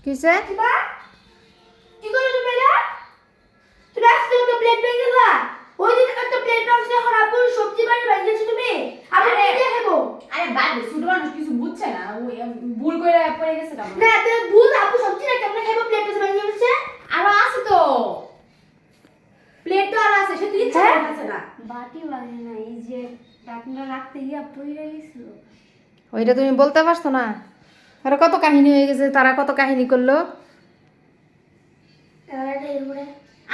কিসে মা কি করে তুমি এটা তুমি আজকে একটা প্লেট ভেঙে গেলা ওই দিন একটা প্লেট ভাঙছে এখন আপুর সবজি বাড়ি ভেঙেছো তুমি আমি কি খাবো আরে বাদ দে ছোট মানুষ কিছু বুঝছে না ওই ভুল করে পড়ে গেছে কেমন না তুমি ভুল আপু সবজি না কেমনে খাইবো প্লেট ভেঙে গেছে আরো আছে তো প্লেট তো আর আছে সে তুই ইচ্ছা করে আছে না বাটি বাজে না এই যে ডাকনা রাখতে গিয়া পড়ে গেছিল। ওইটা তুমি বলতে পারছো না? আর কত কাহিনী হয়ে গেছে, তারা কত কাহিনী করলো।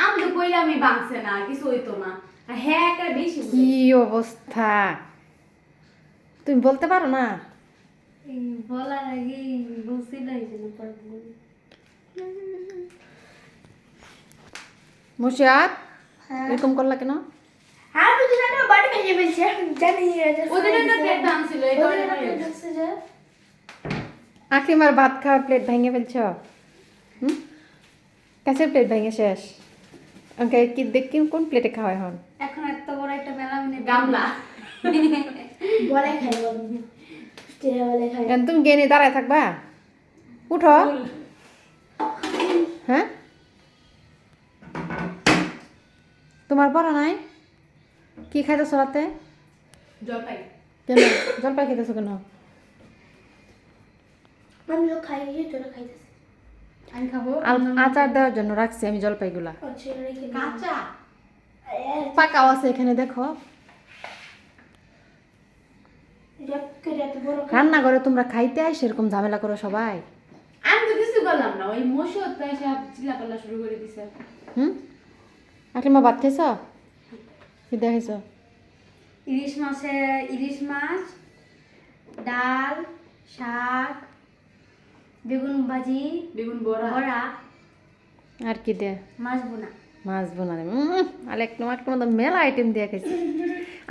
আমি তো কইলাম আমি বাঁচছে না কিছু হইতো না আর হ্যাঁ একটা বেশি কি অবস্থা, তুমি বলতে পারো না? এই বলার আগে বলছিল এই জন্য পরে বলি। মুর্শিদ এরকম করলা কেন? হ্যাঁ আমি তো জানি ও বাড়ি ভেঙে ফেলছে জানি ওদের একটা প্লেট ভাঙছিল এই কারণে আখিমার ভাত খাওয়ার প্লেট ভেঙে ফেলছ? কাছের প্লেট ভেঙে শেষ। ওকে কি দেখি কোন প্লেটে খাওয়া এখন? এখন এত বড় একটা মেলা মানে গামলা বলে খাইবো স্টিলে বলে খাই এখন তুমি গেনে দাঁড়ায় থাকবা? উঠো। হ্যাঁ তোমার পড়া নাই? কি খাইতেছো রাতে? জলপাই কেন জলপাই খাইতেছো কেন? আমি তো খাই তোরা খাইতেছি আমি খাবো আচার দেওয়ার জন্য রাখছি আমি জলপাইগুলা। আচ্ছা রেখে কাঁচা পাকাও আছে এখানে, দেখো। রান্না করে তোমরা খাইতে আই সেরকম ঝামেলা করো সবাই। আমি তো কিছু করলাম না ওই মশত এসে চিল্লাপাল্লা শুরু করে দিছে আখিমা ভাত খাইছ? কি দেখাইছ? ইলিশ মাছ, ডাল, শাক, বেগুন ভাজি, বেগুন বড়া বড়া, আর কি দে? মাছ বোনা। মাছ বোনা দে। আলেক তোমার মতো মেলা আইটেম দিয়ে খাইছি।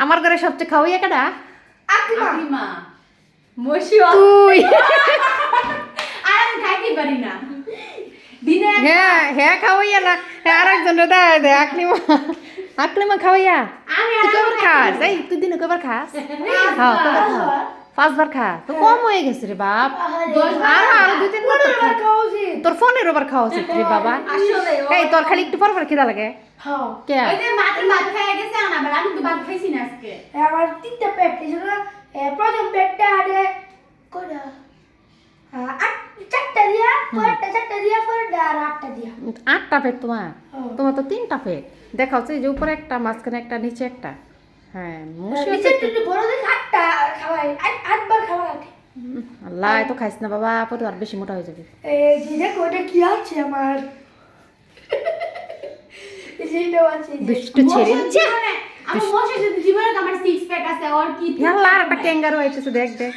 আমার ঘরে সবচেয়ে খাওয়াই কেডা? আকিমা মশিও তুই। আর আমি খাইতে পারি না দিনে হ্যাঁ হ্যাঁ খাওয়াইয়া না, আর একজন দেয় দে আকলিমা। আকলিমা খাওয়াইয়া তুই কবার খাস? এই তুই দিনে কবার খাস? হ্যাঁ কবার খা? 5 বার খা তো কম হয়ে গেছে রে বাপ। আরো 2-3 বার তো খা। তোর ফোনের ওভার খাওয়া উচিত রে বাবা। আসলে এই তোর খালি একটু পর পর খিদা লাগে হ্যাঁ কে? ওই যে মাত্র ভাত খেয়ে গেছে আবার আমি তো ভাত খাইছি না আজকে আমার তিনটা পেট এই জন্য প্রথম পেটটা আরে কোডা চারটা দিয়া পরেরটা চারটা দিয়া পরেরটা আর 8টা দিয়া 8টা পেট তোমার? হ্যাঁ। তোমার তো 3টা পেট দেখাও, এই যে উপরে একটা, মাঝখানে একটা, নিচে একটা। হ্যাঁ নিচে একটু বড় দেখে 8টা খাওয়াই 8বার খাওয়া লাগে আল্লাহ এত খাইস না বাবা, পরে আর বেশি মোটা হয়ে যাবে। এই যে দেখো ওটা কি আছে আমার এই যে এটা আছে দুষ্টু ছেড়ে আমি মশা যদি জীবনে আমার 6 প্যাক আছে আর কি আল্লাহ আর একটা ক্যাঙ্গারু আইতেছে, দেখ দেখ।